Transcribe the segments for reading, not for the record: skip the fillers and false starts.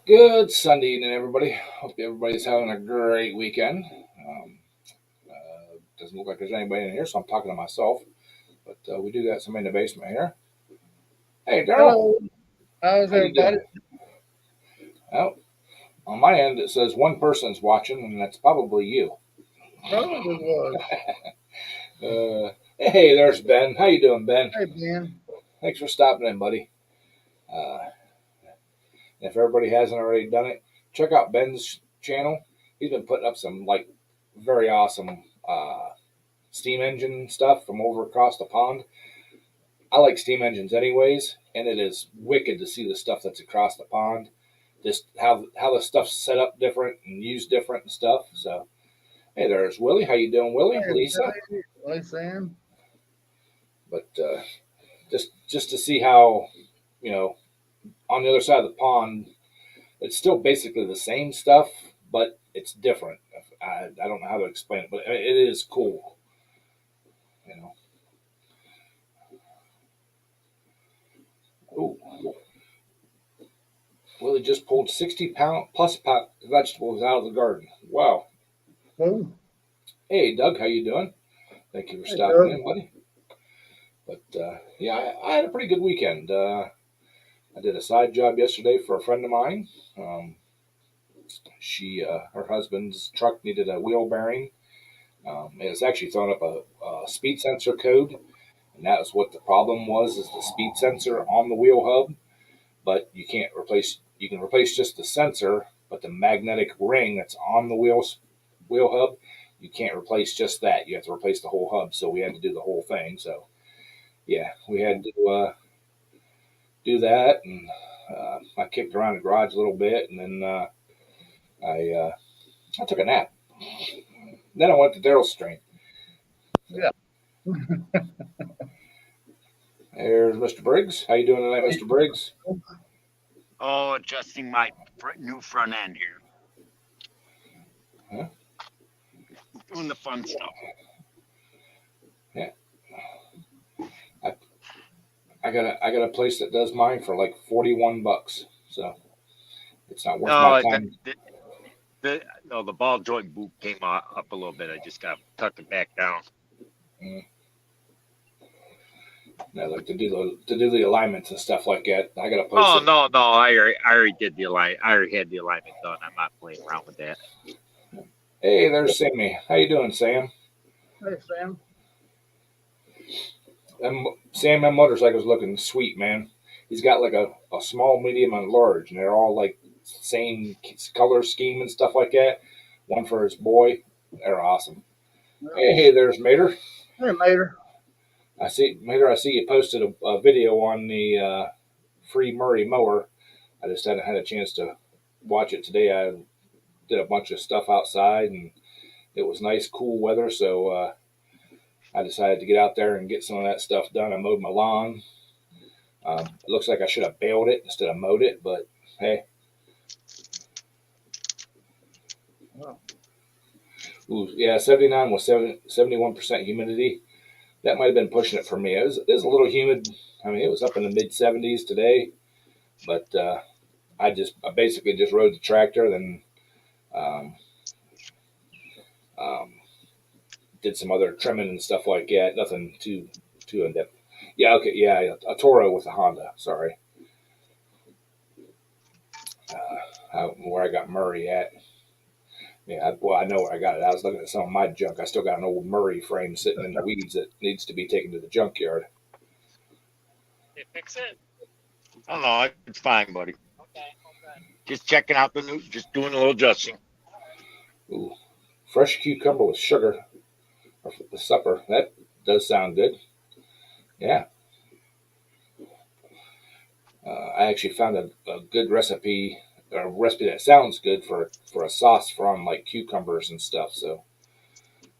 Good Sunday evening, everybody. Hope everybody's having a great weekend. Doesn't look like there's anybody in here, so I'm talking to myself. But we do got somebody in the basement here. Hey, Daryl, Hello, how's how you everybody? doing? Well, on my end, it says one person's watching, and that's probably you. Probably was. Hey, there's Ben. How you doing, Ben? Hey, Ben. Thanks for stopping in, buddy. Uh, if everybody hasn't already done it, check out Ben's channel. He's been putting up some very awesome steam engine stuff from over across the pond. I like steam engines anyways, and it is wicked to see the stuff that's across the pond. Just how the stuff's set up different and used different and stuff. So hey, there's Willie. How you doing, Willie? Hey, Lisa. Billy. Hey, Sam. But just to see how you know on the other side of the pond, it's still basically the same stuff, but it's different. I don't know how to explain it, but it is cool. You know. Ooh, Willie just pulled 60 pound plus pack vegetables out of the garden. Wow. Oh, Hey, Doug, how you doing? Thank you for hey, stopping Doug. in, buddy. But yeah, I had a pretty good weekend. I did a side job yesterday for a friend of mine. Um, her husband's truck needed a wheel bearing. It was actually throwing up a speed sensor code, and that was what the problem was: is the speed sensor on the wheel hub. But you can't replace. You can replace just the sensor, but the magnetic ring that's on the wheel hub, you can't replace just that. You have to replace the whole hub. So we had to do the whole thing. So yeah, we had to do that, and I kicked around the garage a little bit, and then I uh, I took a nap. Then I went to Daryl's stream. Yeah. There's Mr. Briggs. How you doing tonight, Mr. Briggs? Oh, adjusting my new front end here, Huh? doing the fun stuff. Yeah, I, I got a place that does mine for like $41, so it's not worth my No, time. the ball joint boot came up a little bit. I just got to tuck it back down. Mm. I like to do the alignments and stuff like that. I got a place Oh that. no, I already did the align. I already had the alignment done. I'm not playing around with that. Hey, there's Sammy. How you doing, Sam? Hey, Sam. Sam, that motorcycle's looking sweet, man. He's got like a small, medium, and large, and they're all like same color scheme and stuff like that. One for his boy. They're awesome. Hey, Nice. there's Mater. Hey, Mater. Mater. I see you posted a video on the free Murray mower. I just hadn't had a chance to watch it today. I did a bunch of stuff outside, and it was nice, cool weather, so I decided to get out there and get some of that stuff done. I mowed my lawn. It looks like I should have baled it instead of mowed it, but hey, Oh, ooh, yeah, 79 was 71% humidity. That might have been pushing it for me. It was a little humid. I mean, it was up in the mid 70s today, but I basically just rode the tractor, then um, um, did some other trimming and stuff like that. Nothing too in depth. Yeah, okay, yeah, a Toro with a Honda. Sorry, where I got Murray at. Yeah, well, I know where I got it. I was looking at some of my junk. I still got an old Murray frame sitting in the weeds that needs to be taken to the junkyard. They fix it? Oh no, it's fine, buddy. Just checking out the new. Just doing a little adjusting. Ooh, fresh cucumber with sugar for the supper. That does sound good. Yeah, I actually found a good recipe, a recipe that sounds good for a sauce from like cucumbers and stuff. So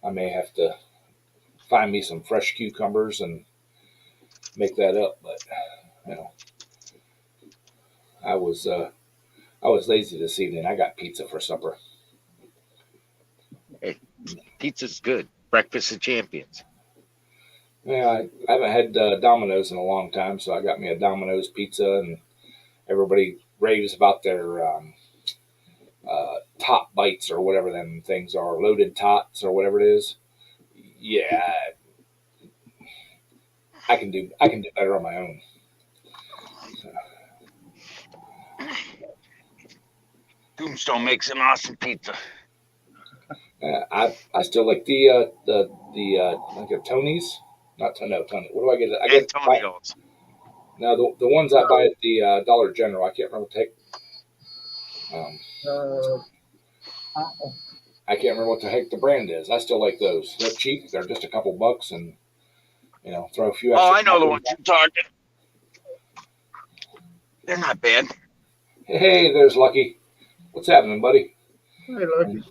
I may have to find me some fresh cucumbers and make that up. But you know, I was uh, I was lazy this evening. I got pizza for supper. Hey, pizza's good. Breakfast of champions. Yeah, I haven't had Domino's in a long time, so I got me a Domino's pizza, and everybody raves about their top bites or whatever them things are, loaded tots or whatever it is. Yeah, I can do better on my own. Tombstone makes an awesome pizza. I still like the like a Tony's, not no Tony. What do I get? I get Antonio's. now the ones I buy at the Dollar General. I can't remember what I can't remember what the heck the brand is. I still like those. They're cheap. They're just a couple bucks, and throw a few. Oh, Extra I know the ones toppings. you're talking. They're not bad. Hey, there's Lucky. What's happening, buddy? Hey, Lucky.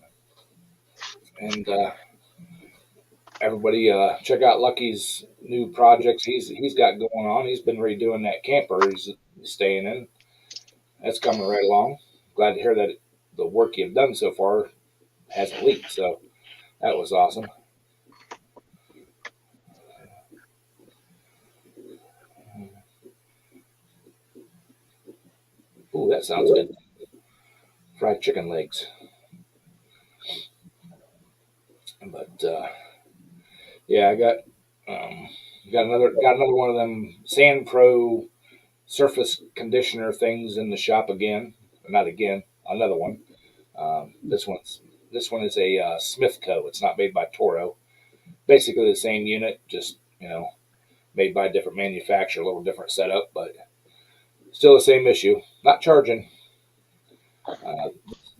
And everybody, check out Lucky's new projects he's got going on. He's been redoing that camper he's staying in. That's coming right along. Glad to hear that the work you've done so far hasn't leaked. So that was awesome. Ooh, that sounds good. Fried chicken legs. But yeah, I got another one of them Sand Pro surface conditioner things in the shop again. Not again, another one. This one is a Smithco. It's not made by Toro. Basically the same unit, just made by a different manufacturer, a little different setup, but still the same issue. Not charging. Uh,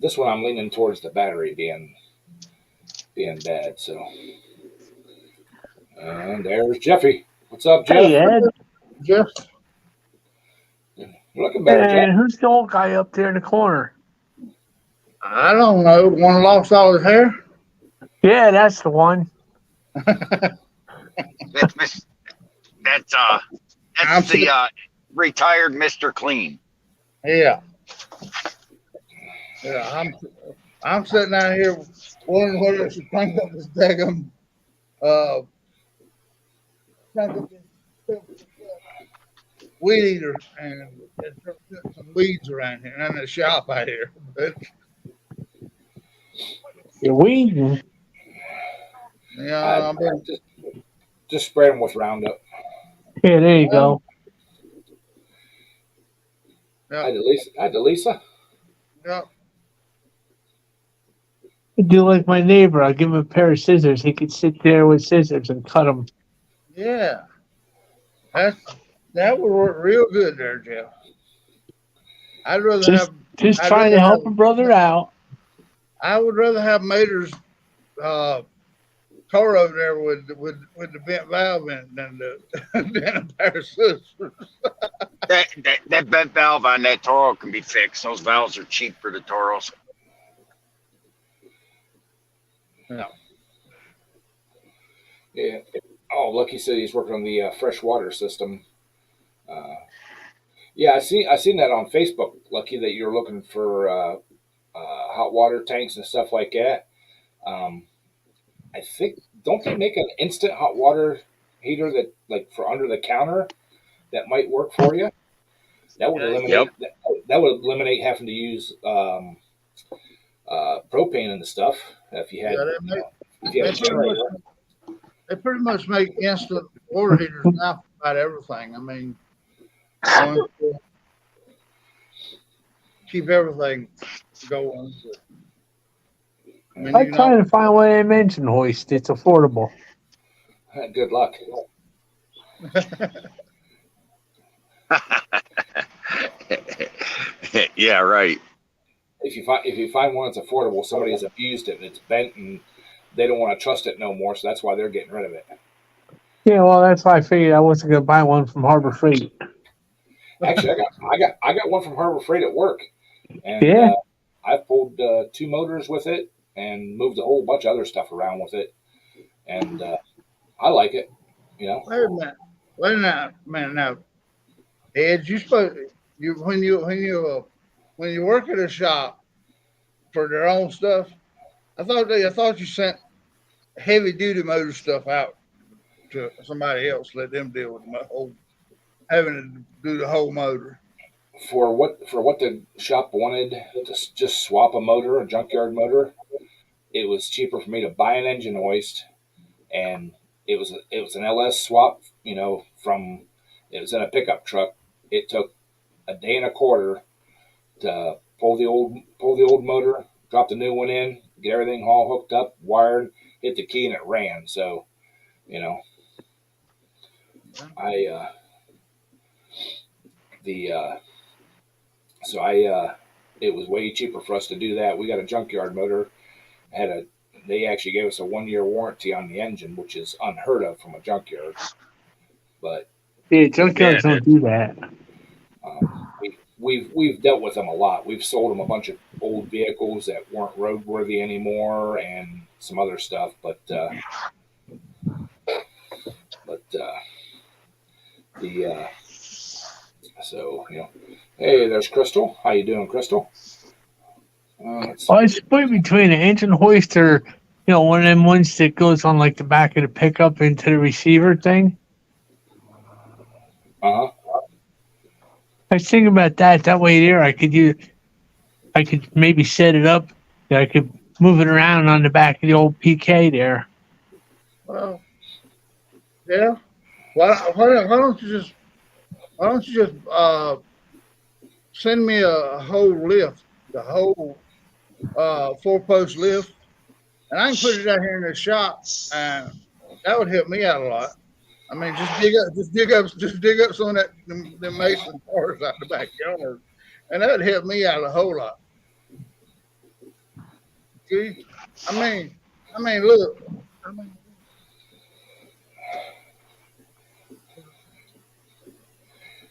this one I'm leaning towards the battery being bad. So, and there's Jeffy. What's up, Jeff? Hey, Ed. Jeff. You're looking better, Jeff. And who's the old guy up there in the corner? I don't know. One who lost all his hair? Yeah, that's the one. That's the retired Mr. Clean. Yeah. Yeah, I'm sitting out here wondering whether I should crank up this daggum crank up this weed eater and put some weeds around here and in the shop out here. But You're weeding. yeah, I've been, Just spray them with Roundup. Yeah, there you go. yeah, Hi, Delisa. yeah. I do like my neighbor. I'll give him a pair of scissors. He could sit there with scissors and cut them. Yeah. That would work real good there, Jeff. I'd rather Just I'd trying to rather help have- a brother out. I would rather have Mater's car over there with the bent valve in it than a pair of scissors. That bent valve on that Toro can be fixed. Those valves are cheap for the Toros. Yeah. Oh, Lucky said he's working on the fresh water system. Yeah, I seen that on Facebook, Lucky, that you're looking for hot water tanks and stuff like that. I think don't they make an instant hot water heater that like for under the counter that might work for you? That would eliminate that would eliminate having to use propane and the stuff if you had if you had a generator. They pretty much make instant water heaters now for about everything. I mean, going to keep everything going. I mean, I'm trying to find one of them engine hoist. It's affordable. Good luck. Yeah, right. If you find one that's affordable, somebody has abused it and it's bent and they don't want to trust it no more, so that's why they're getting rid of it. Yeah, well, that's why I figured I wasn't going to buy one from Harbor Freight. Actually, I got one from Harbor Freight at work, and Yeah. I've pulled 2 motors with it and moved a whole bunch of other stuff around with it, and I like it. Wait a minute. Wait a minute. Now, Ed, when you work at a shop for their own stuff, I thought you sent heavy duty motor stuff out to somebody else, let them deal with the whole having to do the whole motor. what the shop wanted to just swap a motor, a junkyard motor, it was cheaper for me to buy an engine hoist, and it was an LS swap. From it was in a pickup truck. It took a day and a quarter to pull the old motor, drop the new one in, get everything all hooked up, wired, hit the key, and it ran. So you know, I the so I it was way cheaper for us to do that. We got a junkyard motor. They actually gave us a 1 year warranty on the engine, which is unheard of from a junkyard. But Yeah, junkyards don't do that. we've dealt with them a lot. We've sold them a bunch of old vehicles that weren't roadworthy anymore, and some other stuff. But the so hey, there's Crystal. How you doing, Crystal? Let's Well, I see. split between an engine hoister, one of them ones that goes on like the back of the pickup into the receiver thing. Uh huh. I was thinking about that. That way there, I could maybe set it up that I could move it around on the back of the old PK there. Well, yeah. Why don't you just send me a whole lift, the whole 4-post lift, and I can put it out here in the shop, and that would help me out a lot. I mean, just dig up some of the mason bars out the backyard, and that would help me out a whole lot. See, look, I mean,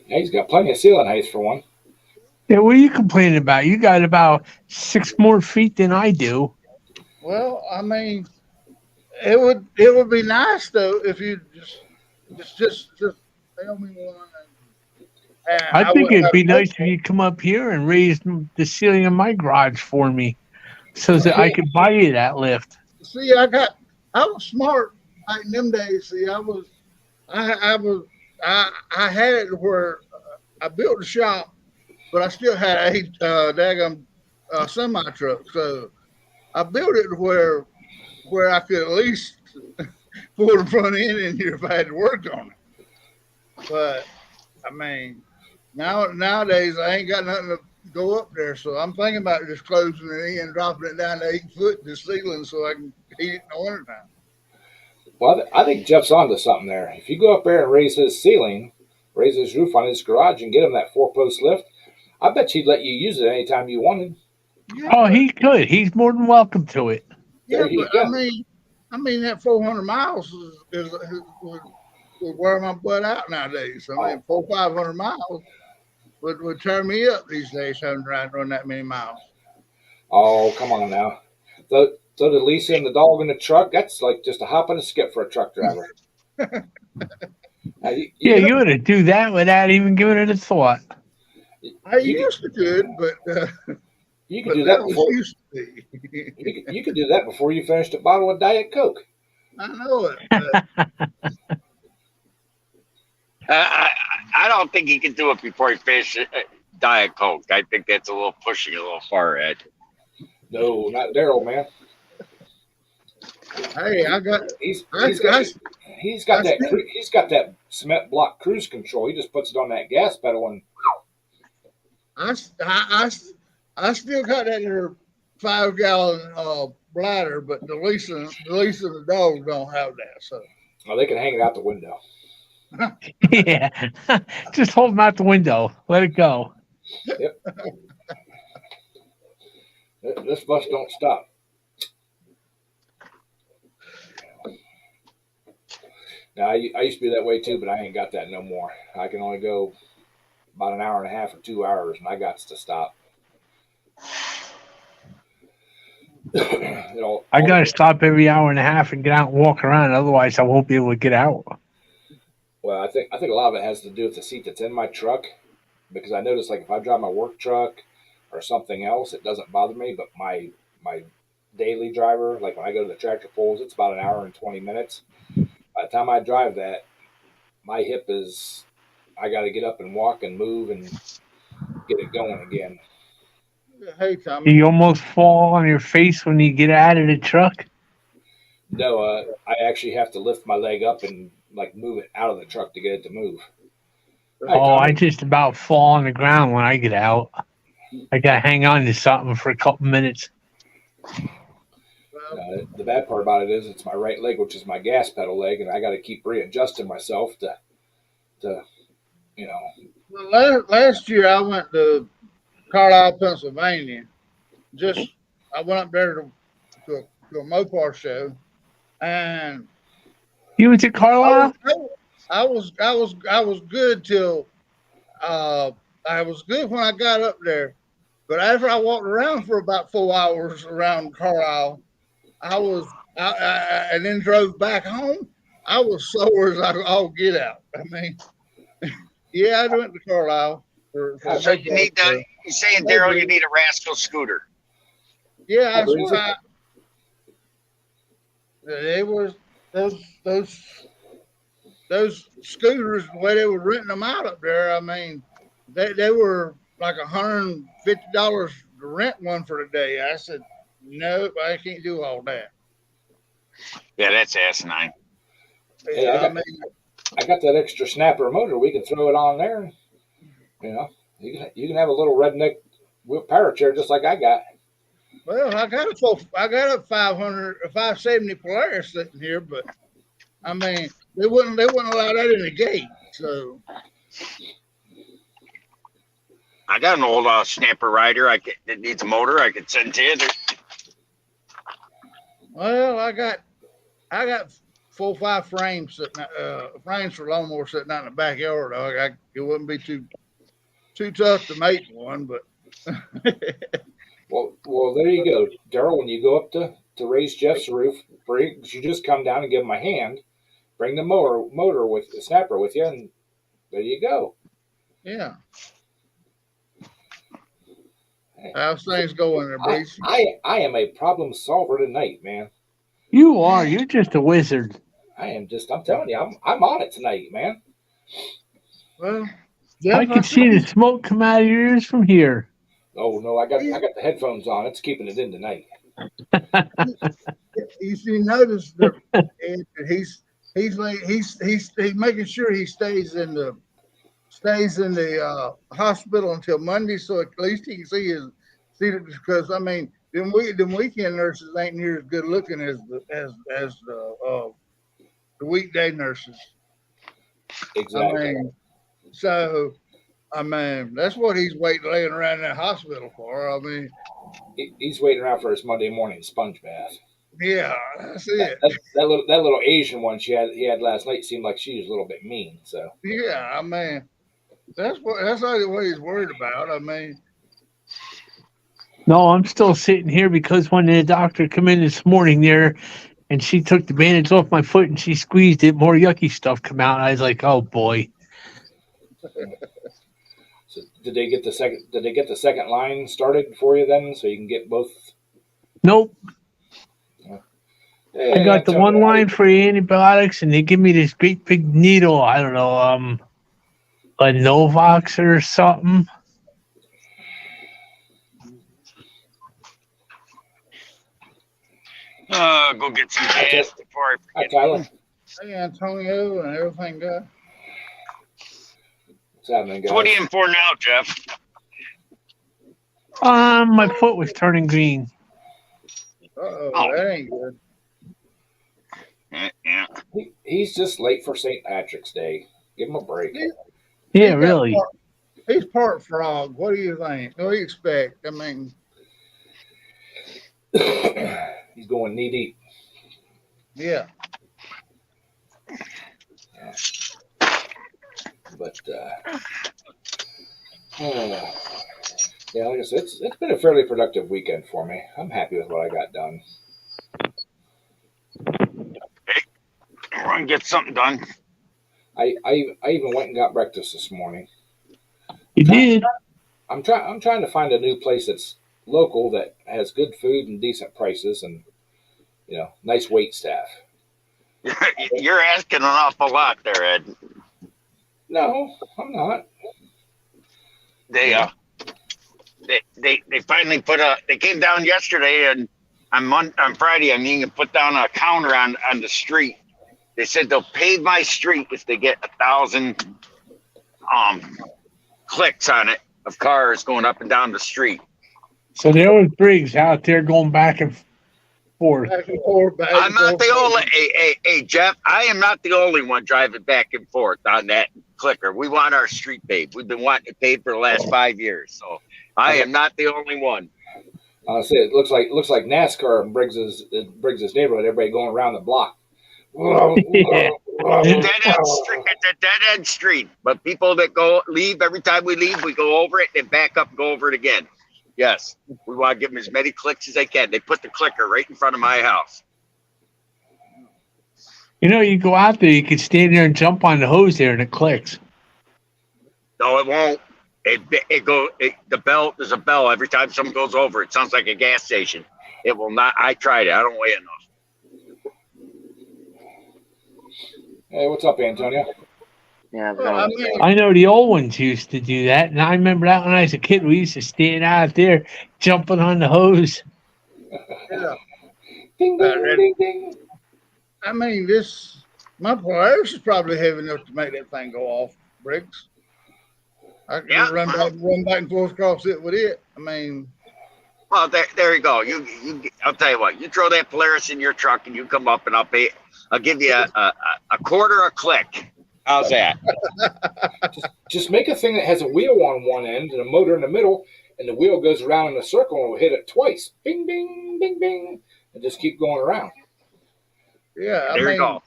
Yeah, he's got plenty of ceiling height for one. Yeah, what are you complaining about? You got about 6 more feet than I do. well, it would be nice though if you just tell me one, and I I think would it'd have be no nice if you come up here and raise the ceiling of my garage for me, so that I see. could buy you that lift. See, I was smart back in them days. See, I had it where I built the shop, but I still had a daggum semi truck. So I built it where I could at least pull the front end in here if I had to work on it. But I mean, nowadays I ain't got nothing to go up there, so I'm thinking about just closing it in, dropping it down to 8 foot the ceiling, so I can heat it in the wintertime. Well, I think Jeff's onto something there. If you go up there and raise his ceiling, raise his roof on his garage, and get him that 4-post lift, I bet he'd let you use it anytime you wanted. Yeah, Oh, but he could. He's more than welcome to it. There yeah, you but go. that 400 miles would wear my butt out nowadays. I Oh, mean, 500 miles would tear me up these days having to run that many miles. oh, come on now. So the Lisa and the dog in the truck, that's like just a hop and a skip for a truck driver. Now, you Yeah, can you ought to do that without even giving it a thought. I you can used to could, you can but do that that was before used to be. you can do that before you finish a bottle of Diet Coke. I know it, but I, I don't think he can do it before he finishes Diet Coke. I think that's a little pushing a little far ahead. No, not Daryl, man. hey, He's I, he's got I, he's got I that still, he's got that cement block cruise control. He just puts it on that gas pedal and I, I still got that there 5 gallon bladder, but the Lisa and the dog don't have that. So they can hang it out the window. Yeah, just hold him out the window. Let it go. Yep, this bus don't stop. Now I used to be that way too, but I ain't got that no more. I can only go about an hour and a half or 2 hours, and I got to stop. I gotta stop every hour and a half and get out and walk around. Otherwise, I won't be able to get out. Well, I think a lot of it has to do with the seat that's in my truck, because I notice like if I drive my work truck or something else, it doesn't bother me. But my daily driver, like when I go to the tractor pulls, it's about an hour and 20 minutes. By the time I drive that, my hip is I got to get up and walk and move, and get going again. Hey, Do Tommy. you almost fall on your face when you get out of the truck? No, I actually have to lift my leg up and like move it out of the truck to get it to move. Hi, Oh, I Tommy. just about fall on the ground when I get out. I gotta hang on to something for a couple minutes. The bad part about it is it's my right leg, which is my gas pedal leg, and I got to keep readjusting myself to you know. Well, last year I went to Carlisle, Pennsylvania. I went up there to a Mopar show, and You went to Carlisle? I was good till I was good when I got up there, but after I walked around for about 4 hours around Carlisle, and then drove back home. I was sore as all get out. I mean, yeah, I went to Carlisle for So you need Mopar the. show. You're saying, Daryl, you need a rascal scooter. Yeah, that's What is what they was those scooters the way they were renting them out up there. I mean, they were like $150 to rent one for the day. I said, nope, I can't do all that. Yeah, that's asinine. Hey, I got that extra snapper motor. We can throw it on there. You know, you can have a little redneck power chair just like I got. Well, I got a 570 Polaris sitting here, but I mean, they wouldn't allow that in the gate. So I got an old snapper rider. That needs a motor. I could send to you. well, I got 4 or 5 frames sitting frames for lawnmower sitting out in the backyard. It wouldn't be too tough to make one, but Well, there you go, Daryl. When you go up to raise Jeff's roof, you just come down and give him a hand. Bring the motor with the snapper with you, and there you go. yeah. How's things going there, Breeze? I am a problem solver tonight, man. You are. You're just a wizard. I'm telling you, I'm on it tonight, man. Well, I can see the smoke come out of your ears from here. Oh no, I got the headphones on. It's keeping it in tonight. You notice that he's making sure he stays in the hospital until Monday, so at least he can see it. Because I mean, them weekend nurses ain't near as good looking as the weekday nurses. Exactly. I mean, that's what he's laying around in that hospital for. I mean, he's waiting around for his Monday morning sponge bath. Yeah, that's it. That little Asian one he had last night seemed like she was a little bit mean. So yeah, I mean, that's what he's worried about. I mean, no, I'm still sitting here because when the doctor come in this morning there, and she took the bandage off my foot and she squeezed it, more yucky stuff come out. I was like, oh boy. So did they get the second line started for you then, so you can get both? Nope. Hey, I got the one line for the antibiotics, and they give me this great big needle. I don't know, a Novox or something. Go get some gas before I Hi, forget. Tyler. hey, Antonio and everything good. What's happening, guys? So what are you in for now, Jeff? My foot was turning green. Oh. That ain't good. Yeah. He's just late for St. Patrick's Day. Give him a break. Yeah, really. He's part frog. What do you think? What do you expect? I mean, He's going knee deep. yeah. But yeah, like I said, it's been a fairly productive weekend for me. I'm happy with what I got done. We're gonna get something done. I even went and got breakfast this morning. You did. I'm trying to find a new place that's local that has good food and decent prices and nice wait staff. You're asking an awful lot there, Ed. No, I'm not. they finally they came down yesterday, and on Friday, I mean, put down a counter on the street. They said they'll pave my street if they get 1,000 clicks on it of cars going up and down the street. So there was Briggs out there going back and forth. Back and forth, back I'm and not forth. the only. Hey, Jeff, I am not the only one driving back and forth on that clicker. We want our street paved. We've been wanting it paved for the last 5 years, so I am not the only one. I say it looks like NASCAR in Briggs's neighborhood. Everybody going around the block. Yeah. It's a dead end street. But people that leave, every time we leave, we go over it and back up and go over it again. Yes, we want to give them as many clicks as they can. They put the clicker right in front of my house. You know, you go out there, you can stand there and jump on the hose there, and it clicks. No, it won't. The bell, there's a bell every time someone goes over. It sounds like a gas station. It will not. I tried it. I don't weigh enough. Hey, what's up, Antonio? Yeah, Well, I mean, I know the old ones used to do that, and I remember that when I was a kid. We used to stand out there jumping on the hose. yeah. Ding, ding, ding, ding. I mean, my Polaris is probably heavy enough to make that thing go off, Briggs. I can Yeah. run back and forth across it with it. I mean, Well, there you go. I'll tell you what. You throw that Polaris in your truck, and you come up, and I'll give you a quarter a click. How's that? Just make a thing that has a wheel on one end and a motor in the middle, and the wheel goes around in a circle and we'll hit it twice. Bing, bing, bing, bing, and just keep going around. yeah. I There mean, you go.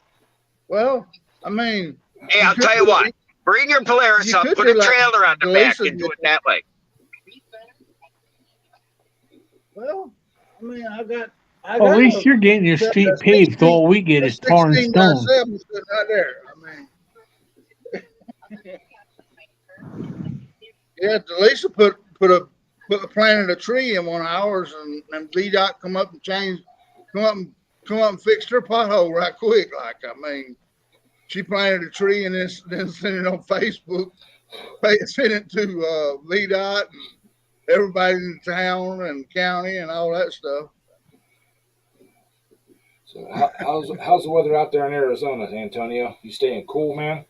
Well, I mean, Hey, I'll tell you what. Bring your Polaris You up, could put do a like trailer on the back, Galatians and do it that way. well, I mean, I got. Well, at least you're getting your street paved. All we get is tar and 16 by stone. 7 sitting right there. I mean, yeah, Lisa planted a tree in one of ours, and VDOT come up and fixed her pothole right quick. Like, I mean, she planted a tree and then sent it on Facebook, sent it to VDOT and everybody in the town and county and all that stuff. So how's the weather out there in Arizona, Antonio? You staying cool, man?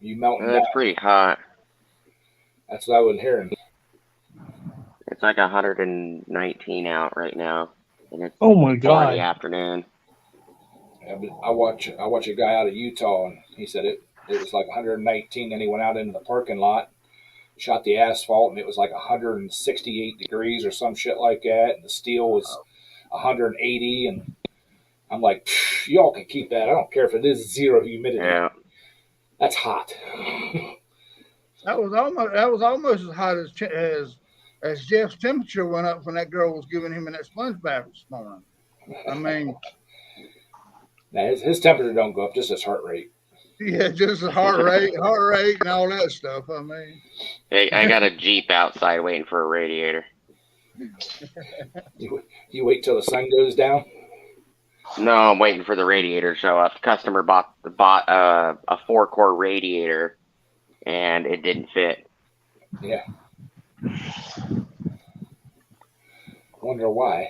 You melting down? it's pretty hot. That's what I was hearing. It's like 119 out right now, and it's Oh my 4 in God! the afternoon. Yeah, but I watch a guy out of Utah, and he said it was like 119. Then he went out into the parking lot, shot the asphalt, and it was like 168 degrees or some shit like that. And the steel was 180, and I'm like, y'all can keep that. I don't care if it is zero humidity. Yeah, That's hot. That was almost as hot as Jeff's temperature went up when that girl was giving him in that sponge bath this morning. I mean, Now his temperature don't go up, just his heart rate. yeah, just the heart rate, and all that stuff. I mean, hey, I got a Jeep outside waiting for a radiator. You wait till the sun goes down. No, I'm waiting for the radiator to show up. The customer bought a 4-core radiator, and it didn't fit. Yeah. Wonder why.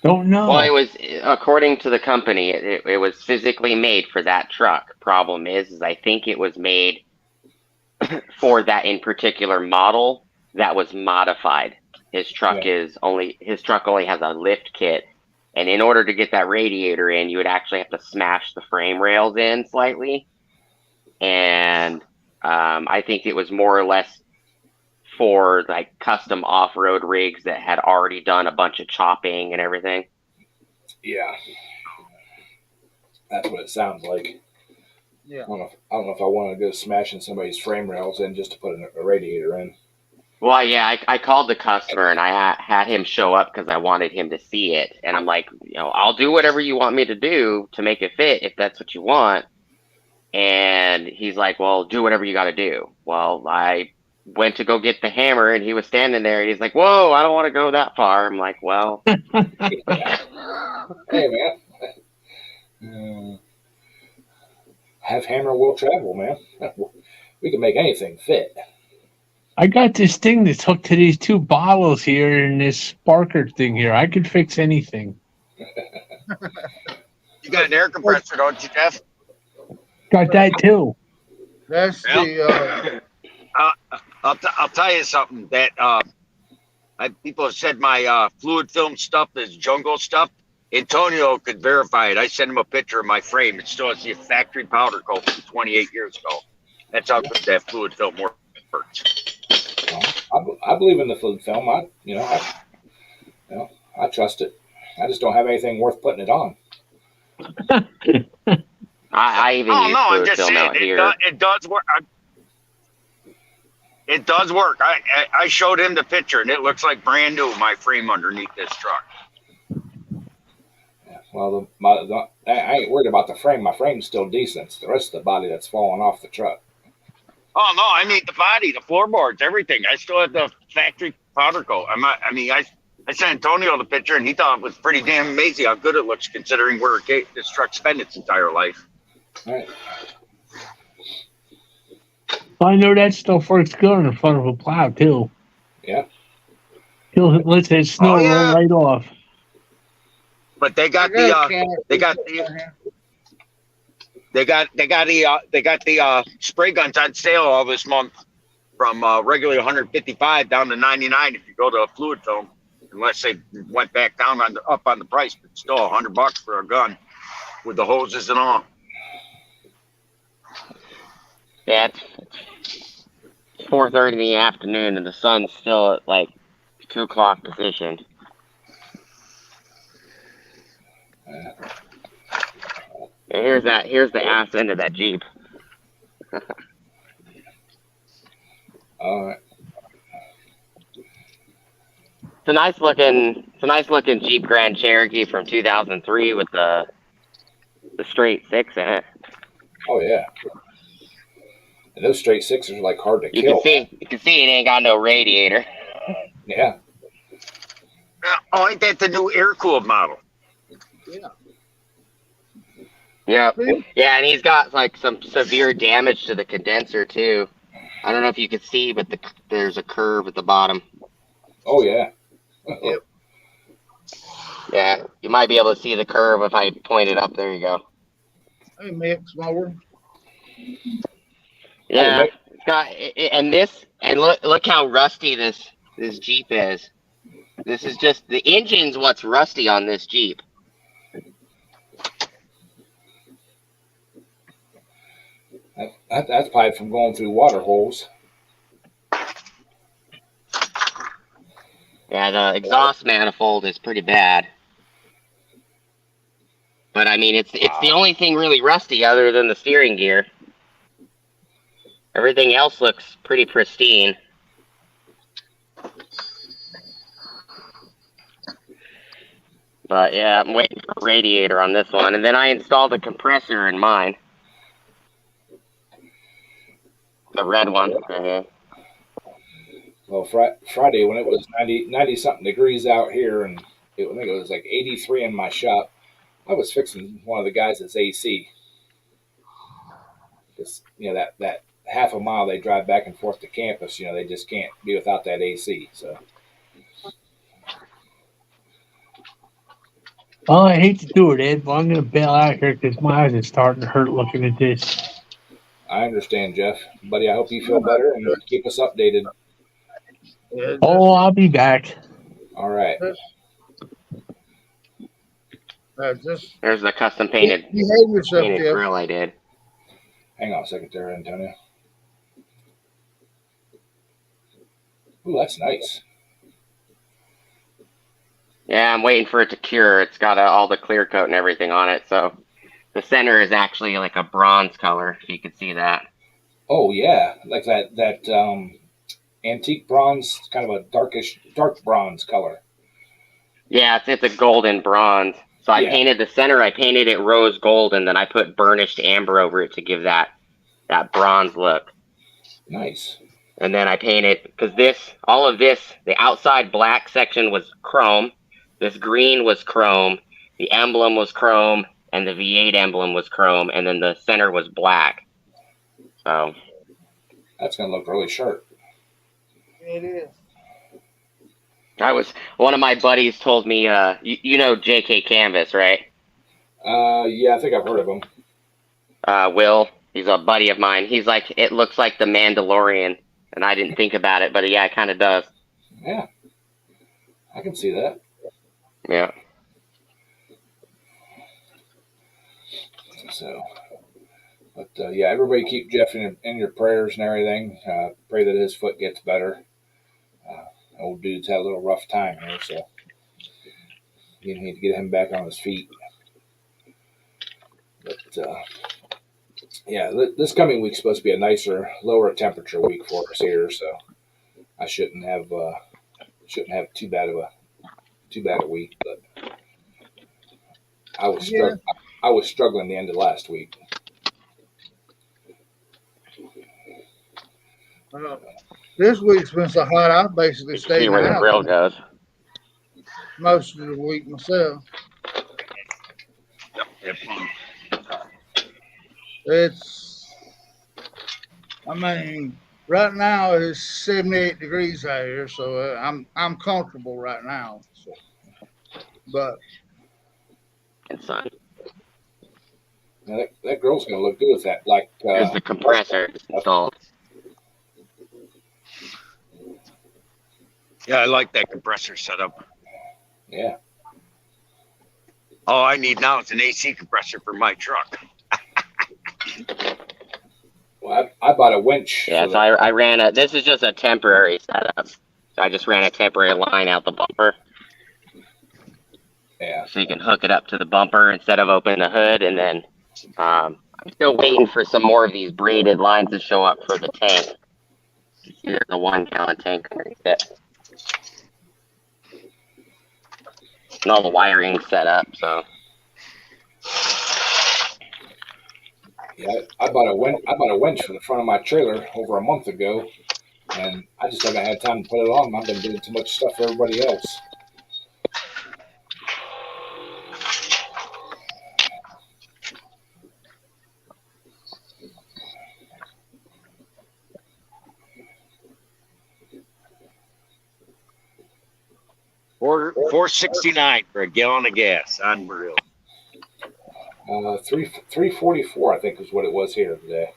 Don't know. Well, it was, according to the company, it was physically made for that truck. Problem is I think it was made for that in particular model that was modified. His truck only has a lift kit, and in order to get that radiator in, you would actually have to smash the frame rails in slightly. And I think it was more or less for like custom off-road rigs that had already done a bunch of chopping and everything. Yeah. That's what it sounds like. yeah. I don't know if I want to go smashing somebody's frame rails in just to put a radiator in. Well, yeah, I called the customer and I had him show up because I wanted him to see it. And I'm like, I'll do whatever you want me to do to make it fit if that's what you want. And he's like, well, do whatever you got to do. Well, I went to go get the hammer and he was standing there and he's like, whoa, I don't want to go that far. I'm like, well. Hey, man. Have hammer will travel, man. We can make anything fit. I got this thing that's hooked to these two bottles here and this sparker thing here. I could fix anything. You got an air compressor, don't you, Jeff? Got that too. That's Yeah. I'll tell you something that people have said my fluid film stuff is jungle stuff. Antonio could verify it. I sent him a picture of my frame. It still has the factory powder coat from 28 years ago. That's how good that fluid film works. I believe in the fluid film. I trust it. I just don't have anything worth putting it on. I even Oh use no, I'm fluid just film saying out here. it does work. It does work. I showed him the picture, and it looks like brand new. My frame underneath this truck. Well, I ain't worried about the frame. My frame's still decent. It's the rest of the body that's falling off the truck. Oh no, I mean the body, the floorboards, everything. I still have the factory powder coat. I sent Antonio the picture, and he thought it was pretty damn amazing how good it looks considering where this truck spent its entire life. All right. I know that stuff works good in front of a plow too. Yeah. He'll let that snow roll right off. But they got the spray guns on sale all this month from regularly 155 down to 99 if you go to a fluid film, unless they went back down up on the price, but still $100 for a gun with the hoses and all. Yeah, it's 4:30 in the afternoon, and the sun's still at like 2 o'clock position. And here's the ass end of that Jeep. All right. It's a nice looking Jeep Grand Cherokee from 2003 with the straight six in it. Oh yeah. And those straight sixes are like hard to You kill. can see it ain't got no radiator. Yeah. Oh, ain't that the new air-cooled model? Yeah. Yeah, and he's got like some severe damage to the condenser too. I don't know if you can see, but there's a curve at the bottom. Oh yeah. Yeah, you might be able to see the curve if I point it up. There you go. Hey, mix mower. Yeah, it's got and look how rusty this Jeep is. This is just the engine's what's rusty on this Jeep. That's probably from going through water holes. Yeah, the exhaust manifold is pretty bad. But I mean, it's the only thing really rusty other than the steering gear. Everything else looks pretty pristine. But yeah, I'm waiting for a radiator on this one. And then I installed a compressor in mine. The red one. Well, Friday when it was 90 something degrees out here, and I think it was like 83 in my shop, I was fixing one of the guys' AC. Because that half a mile they drive back and forth to campus, they just can't be without that AC. So. Well, I hate to do it, Ed, but I'm going to bail out here because my eyes are starting to hurt looking at this. I understand, Jeff. Buddy, I hope you feel better and keep us updated. Yeah, Oh, I'll be back. All right. just There's the custom painted behave yourself, Jeff. grill I did. Hang on a second there, Antonio. Ooh, that's nice. Yeah, I'm waiting for it to cure. It's got all the clear coat and everything on it. So the center is actually like a bronze color, if you can see that. Oh, yeah. Like that antique bronze, kind of a dark bronze color. Yeah, it's a golden bronze. So I painted the center, I painted it rose gold, and then I put burnished amber over it to give that bronze look. Nice. And then I painted, because all of this, the outside black section was chrome, this green was chrome, the emblem was chrome, and the V8 emblem was chrome, and then the center was black. So that's going to look really sharp. It is. One of my buddies told me, you know J.K. Canvas, right? Yeah, I think I've heard of him. Will, he's a buddy of mine. He's like, it looks like the Mandalorian, and I didn't think about it, but yeah, it kind of does. Yeah, I can see that. Yeah. So, but yeah, everybody keep Jeff in your prayers and everything. Pray that his foot gets better. Old dude's had a little rough time here, so you need to get him back on his feet. But yeah, this coming week's supposed to be a nicer, lower temperature week for us here, so I shouldn't have too bad a week. But I was Yeah. I was struggling the end of last week. This week's been so hot, I've basically You can stayed see in where the the house grill goes. most of the week myself. It's, I mean, right now it's 78 degrees out here, so I'm comfortable right now. So, but And sun. Now that girl's gonna look good with that. Like There's the compressor installed. Yeah, I like that compressor setup. yeah. All I need now is an AC compressor for my truck. Well, I bought a winch. Yeah, so I ran this is just a temporary setup. So I just ran a temporary line out the bumper. Yeah. So you can hook it up to the bumper instead of opening the hood. And then I'm still waiting for some more of these braided lines to show up for the tank. There's a 1 gallon tank underneath it. And all the wiring set up, so. Yeah, I bought a winch for the front of my trailer over a month ago, and I just haven't had time to put it on. I've been doing too much stuff for everybody else. $4.69 for a gallon of gas. Unreal. 344, I think, is what it was here today.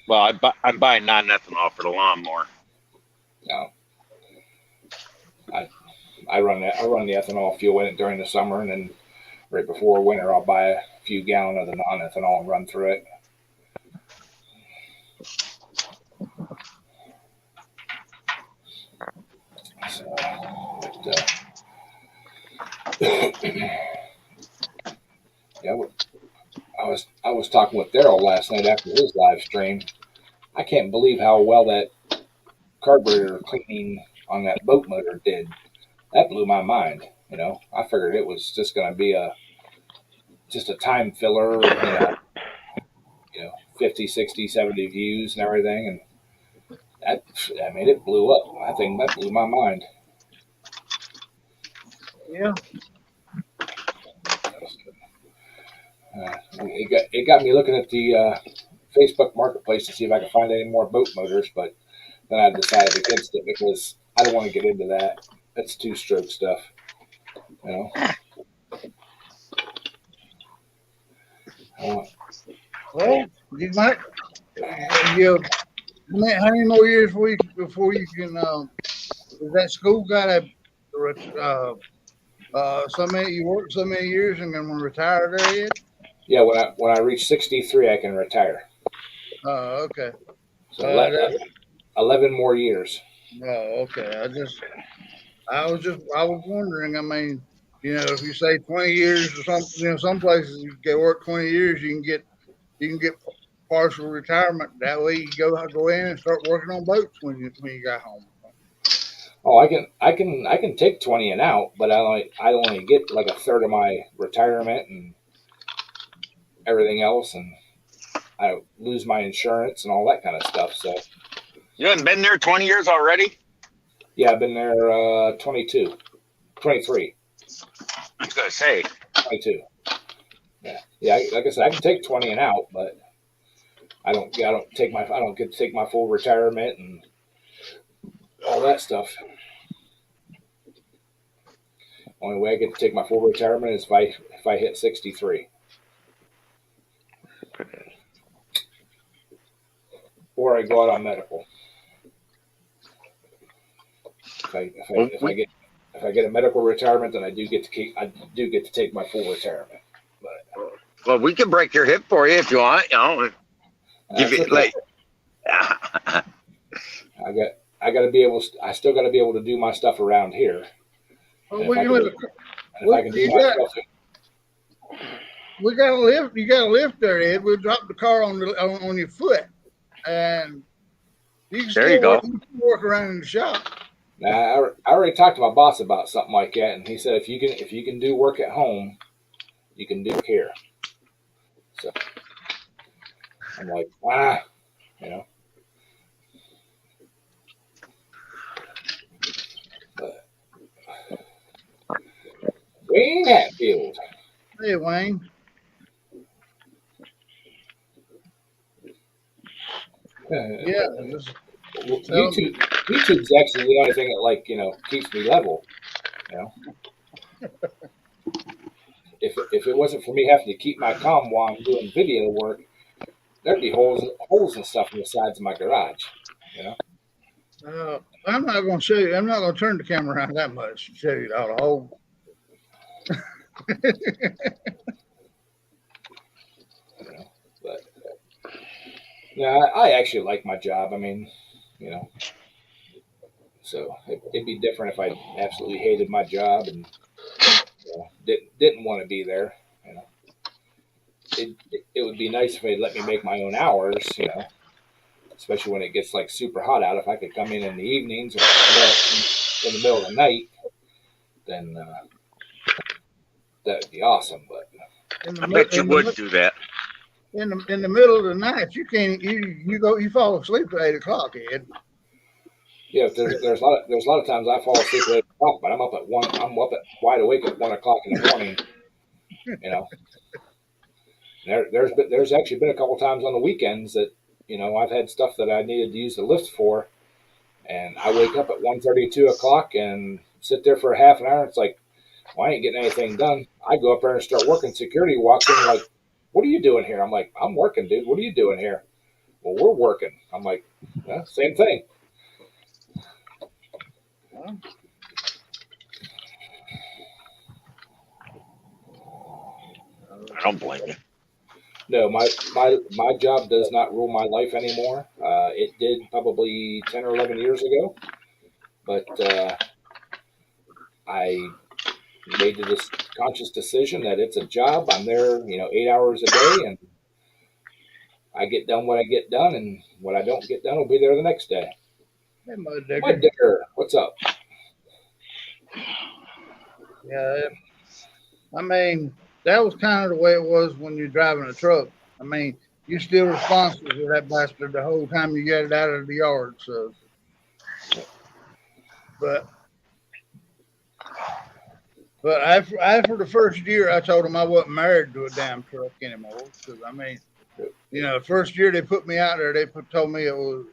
Well, I'm buying non-ethanol for the lawnmower. No, I run the ethanol fuel in it during the summer, and then right before winter, I'll buy a few gallon of the non-ethanol and run through it. So, yeah, I was talking with Daryl last night after his live stream. I can't believe how well that carburetor cleaning on that boat motor did. That blew my mind. You know, I figured it was just going to be just a time filler, 50, 60, 70 views and everything. And it blew up. I think that blew my mind. yeah, It got me looking at the Facebook Marketplace to see if I could find any more boat motors, but then I decided against it because I don't want to get into that. That's two-stroke stuff, you know. well, you might. You, how many more years before you can? Is that school got so many you work so many years and then retire there yet? Yeah, when I reach 63, I can retire. Oh, okay. So 11 more years. Oh, okay. I was wondering. I mean, if you say 20 years or something, some places you can work 20 years, you can get partial retirement. That way, you go in and start working on boats when you got home. Oh, I can take 20 and out, but I only get like a third of my retirement and everything else, and I lose my insurance and all that kind of stuff. So You haven't been there 20 years already? yeah, I've been there 23. I was gonna say. 22. Yeah. Like I said, I can take 20 and out, but I don't get to take my full retirement and all that stuff. Only way I get to take my full retirement is if I hit 63, or I go out on medical. If I get a medical retirement, then I do get to take my full retirement. But Well, we can break your hip for you if you want. You know, give that's you okay. like. I got to be able. I still got to be able to do my stuff around here. Well, And we can live. if I can do my stuff, We got to lift. You got to lift there, Ed. We'll drop the car on your foot, and you can There you go. work around in the shop. now, I already talked to my boss about something like that, and he said if you can do work at home, you can do it here. So I'm like, you know. But Wayne Hatfield. Hey, Wayne. Yeah, YouTube's actually the only thing that keeps me level. You know, if it wasn't for me having to keep my calm while I'm doing video work, there'd be holes and stuff in the sides of my garage. You know. I'm not going to show you. I'm not going to turn the camera around that much to show you all the holes. But yeah, I actually like my job. I mean, you know, so it'd be different if I absolutely hated my job and didn't want to be there. You know, it would be nice if they'd let me make my own hours. You know, especially when it gets like super hot out. If I could come in the evenings or in the middle of the night, then that'd be awesome. But I bet you would do that. In the middle of the night, you can't. You fall asleep at 8 o'clock, Ed. yeah, there's a lot of times I fall asleep at 8 o'clock, but I'm up at 1. I'm up at wide awake at 1 o'clock in the morning. You know, there's actually been a couple times on the weekends that I've had stuff that I needed to use the lift for, and I wake up at 1:30, 2 o'clock, and sit there for a half an hour. It's like, well, I ain't getting anything done. I go up there and start working. Security walks in like, what are you doing here? I'm like, I'm working, dude. What are you doing here? Well, we're working. I'm like, same thing. I don't blame you. No, my job does not rule my life anymore. It did probably 10 or 11 years ago, but I made this conscious decision that it's a job. I'm there, 8 hours a day, and I get done what I get done, and what I don't get done will be there the next day. Hey, Mud Digger. Mud Digger, what's up? Yeah, I mean, that was kind of the way it was when you're driving a truck. I mean, you're still responsible for that bastard the whole time you get it out of the yard. So, but after the first year, I told them I wasn't married to a damn truck anymore. Because I mean, the first year they put me out there, told me it was,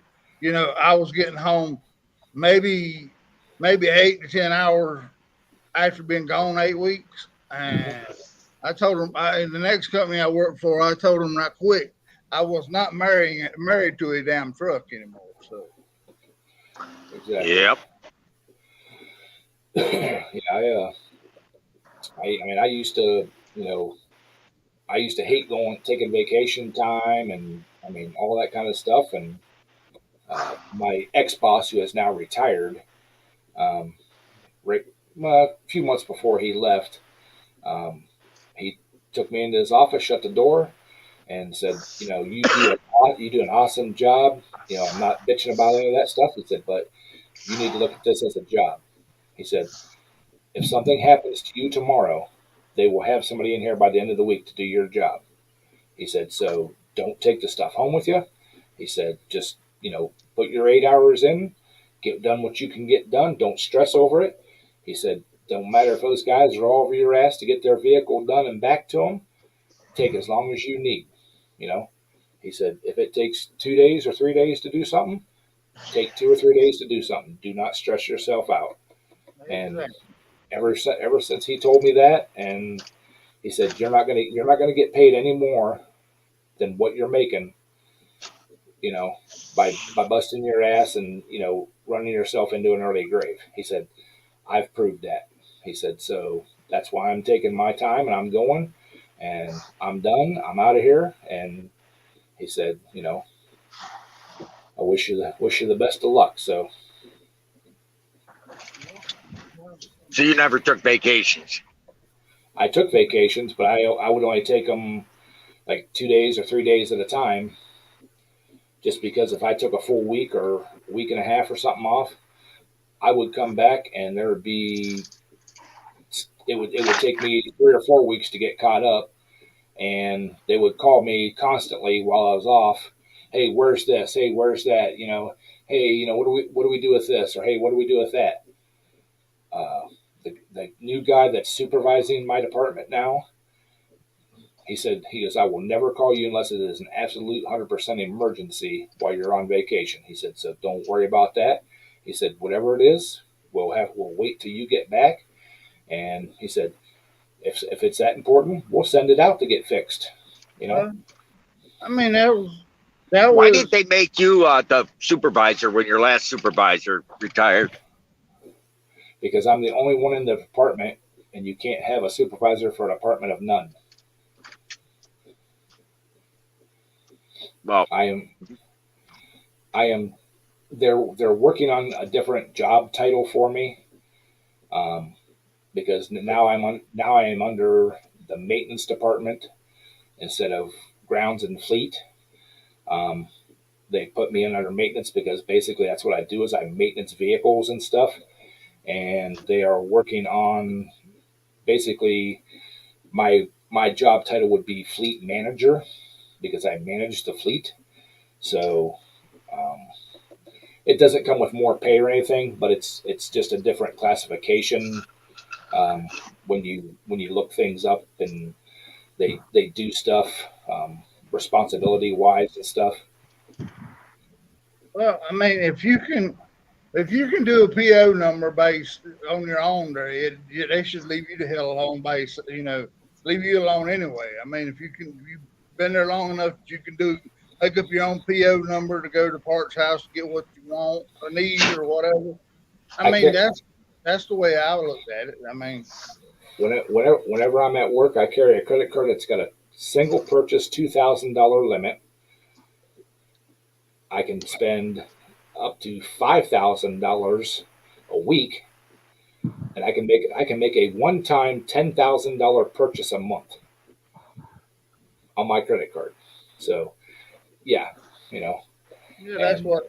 I was getting home maybe 8 to 10 hours after being gone 8 weeks, and I told them in the next company I worked for, I told them right quick I was not married to a damn truck anymore. So Exactly. Yep. Yeah, I used to, hate taking vacation time, and all that kind of stuff. And my ex-boss, who is now retired, a few months before he left, he took me into his office, shut the door, and said, you do an awesome job. I'm not bitching about any of that stuff. He said, but you need to look at this as a job. He said, if something happens to you tomorrow, they will have somebody in here by the end of the week to do your job. He said, so don't take the stuff home with you. He said, just, put your 8 hours in, get done what you can get done. Don't stress over it. He said, don't matter if those guys are all over your ass to get their vehicle done and back to them. Take as long as you need, He said, if it takes 2 days or 3 days to do something, take 2 or 3 days to do something. Do not stress yourself out. And ever since he told me that, and he said you're not gonna get paid any more than what you're making, you know, by busting your ass and running yourself into an early grave. He said I've proved that. He said so that's why I'm taking my time and I'm going, and I'm done. I'm out of here. And he said, I wish you the best of luck. So So you never took vacations. I took vacations, but I would only take them like 2 days or 3 days at a time, just because if I took a full week or a week and a half or something off, I would come back and there would be it would take me 3 or 4 weeks to get caught up, and they would call me constantly while I was off. Hey, where's this? Hey, where's that? Hey, what do we do with this? Or hey, what do we do with that? The new guy that's supervising my department now, he goes, I will never call you unless it is an absolute 100% emergency while you're on vacation. He said, so don't worry about that. He said, whatever it is, we'll wait till you get back. And he said, if it's that important, we'll send it out to get fixed. I mean, that Why was didn't they make you the supervisor when your last supervisor retired? Because I'm the only one in the department, and you can't have a supervisor for a department of none. Well, I am. They're working on a different job title for me, because now I am under the maintenance department instead of grounds and fleet. They put me in under maintenance because basically that's what I do is I maintenance vehicles and stuff, and they are working on basically my job title would be fleet manager because I manage the fleet. So it doesn't come with more pay or anything, but it's just a different classification when you look things up and they do stuff responsibility wise and stuff. well. I mean, if you can do a PO number based on your own, they should leave you the hell alone. Leave you alone anyway. I mean, if you've been there long enough that you can make up your own PO number to go to the parts house to get what you want or need or whatever. I I mean, can't. that's the way I looked at it. I mean, Whenever I'm at work, I carry a credit card that's got a single purchase $2,000 limit. I can spend up to $5,000 a week, and I can make a one time $10,000 purchase a month on my credit card. So yeah, you know, yeah, and that's and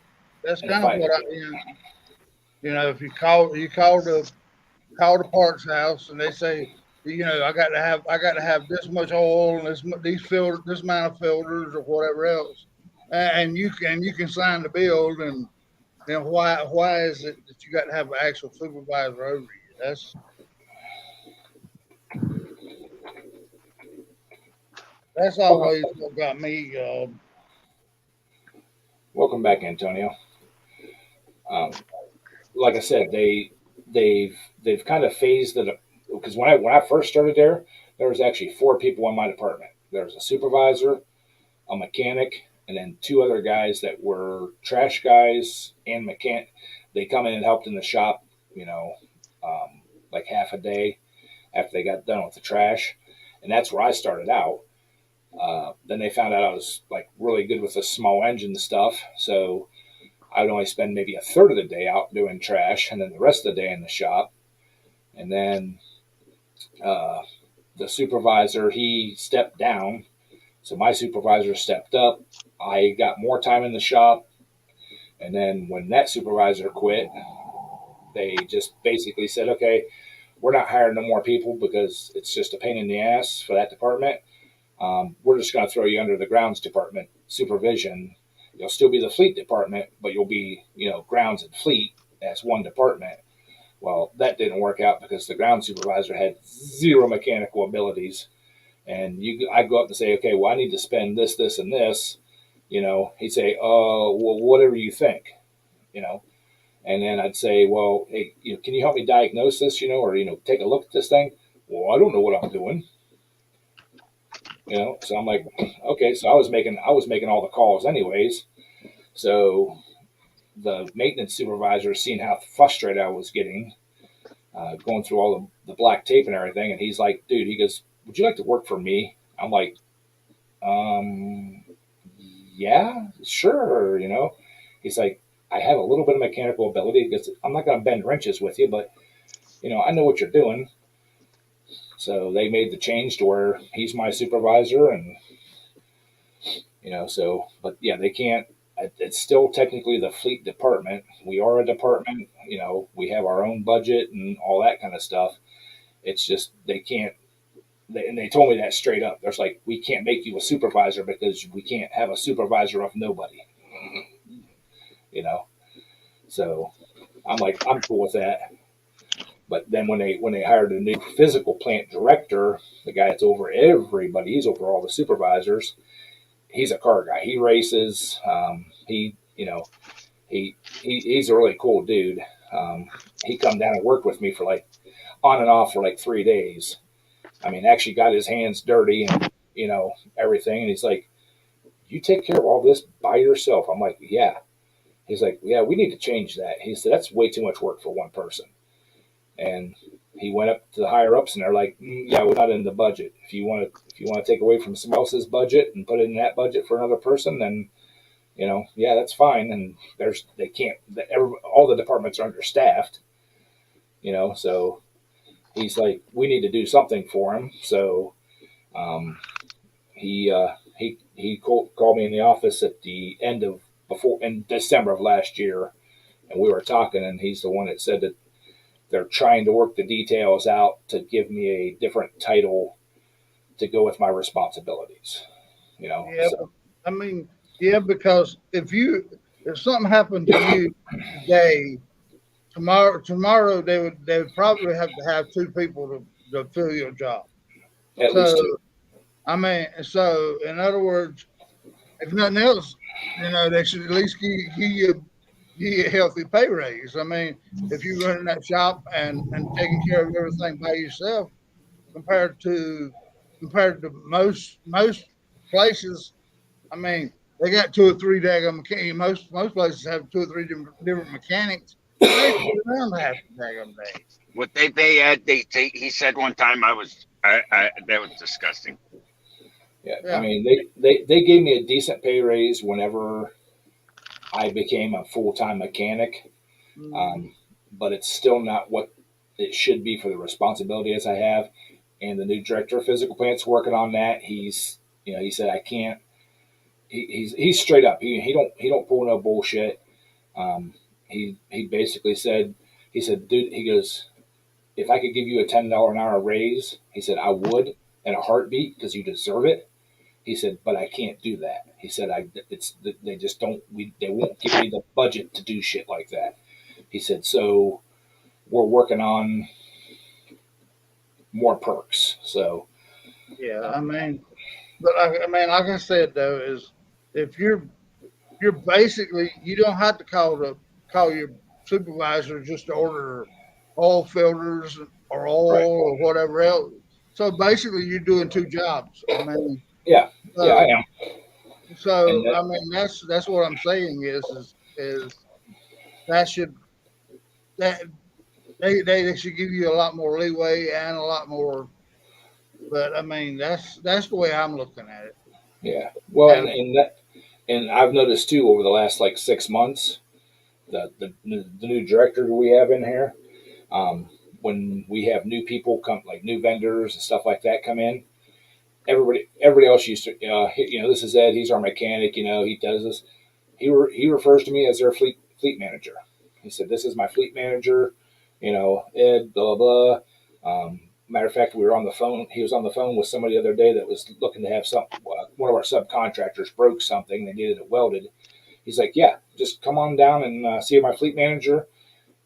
if kind of I what if you call the parts house and they say, I got to have this much oil and this amount of filters or whatever else, and you can sign the bill, then why is it that you got to have an actual supervisor over you? That's welcome, always what got me. welcome back, Antonio. Um, like I said, they've kind of phased it because when I first started there was actually 4 people in my department. There was a supervisor, a mechanic, and then 2 other guys that were trash guys and mechanic. They come in and helped in the shop, you know, like half a day after they got done with the trash, and that's where I started out. Then they found out I was like really good with the small engine stuff, so I would only spend maybe a third of the day out doing trash, and then the rest of the day in the shop. And then uh, the supervisor he stepped down, so my supervisor stepped up. I got more time in the shop, and then when that supervisor quit, they just basically said, "Okay, we're not hiring no more people because it's just a pain in the ass for that department. We're just going to throw you under the grounds department supervision. You'll still be the fleet department, but you'll be, grounds and fleet as one department." Well, that didn't work out because the ground supervisor had zero mechanical abilities. And I go up and say, okay, well, I need to spend this, this, and this. He'd say, well, whatever you think. And then I'd say, well, hey, can you help me diagnose this, or take a look at this thing? Well, I don't know what I'm doing, So I'm like, okay. So I was making all the calls anyways. So the maintenance supervisor, seeing how frustrated I was getting, going through all the black tape and everything, and he's like, dude, he goes, would you like to work for me? I'm like, um, yeah, sure. He's like, I have a little bit of mechanical ability because I'm not going to bend wrenches with you, but I know what you're doing. So they made the change to where he's my supervisor, and so, but yeah, they can't. It's still technically the fleet department. We are a department. We have our own budget and all that kind of stuff. It's just they can't. And they told me that straight up. There's like, we can't make you a supervisor because we can't have a supervisor of nobody. You know. So I'm like, I'm cool with that. But then when they hired a new physical plant director, the guy that's over everybody, he's over all the supervisors. He's a car guy. He races. He's a really cool dude. He come down and worked with me for like on and off for like 3 days. I mean, actually got his hands dirty and everything. And he's like, "You take care of all this by yourself?" I'm like, "Yeah." He's like, "Yeah, we need to change that." He said, "That's way too much work for one person." And he went up to the higher ups, and they're like, "Yeah, we're not in the budget. If you want to take away from someone else's budget and put it in that budget for another person, then yeah, that's fine." And they can't. All the departments are understaffed, So he's like, "We need to do something for him." So he called me in the office at the end of before in December of last year, and we were talking, and he's the one that said that they're trying to work the details out to give me a different title to go with my responsibilities. Yeah, So I mean, yeah, because if something happened to you today, tomorrow they would probably have to have two people to fill your job. at least So two. I mean, so in other words, if nothing else, they should at least give you a healthy pay raise. I mean, if you're running that shop and taking care of everything by yourself, compared to most places, I mean, they got two or three daggone mechanics. Most places have two or three different mechanics. They ain't put around half the daggone day. What they pay Ed, he said one time I that was disgusting. Yeah, I Yeah. mean they gave me a decent pay raise whenever I became a full time mechanic, but it's still not what it should be for the responsibilities I have. And the new director of physical plants working on that. He said I can't. He's straight up. He don't pull no bullshit. He basically said, dude, he goes, if I could give you a $10 an hour raise, he said I would in a heartbeat because you deserve it. He said, but I can't do that. He said, they just don't. They won't give me the budget to do shit like that. He said, so we're working on more perks. So Yeah, I mean, but I mean, like I said though, is if you're basically you don't have to call your supervisor just to order oil filters or right, oil or whatever else. So basically, you're doing two jobs. I mean, yeah, yeah, I so am, and I mean that's what I'm saying is that should that they should give you a lot more leeway and a lot more. But I mean that's the way I'm looking at it. yeah. Well, and And and that, and I've noticed too over the last like 6 months, the new director we have in here, um, when we have new people come, like new vendors and stuff like that come in, everybody else used to, this is Ed. He's our mechanic. He does this. He refers to me as their fleet manager. He said, "This is my fleet manager." Ed, blah blah. Matter of fact, we were on the phone. He was on the phone with somebody the other day that was looking to have some. One of our subcontractors broke something. They needed it welded. He's like, "Yeah, just come on down and see my fleet manager,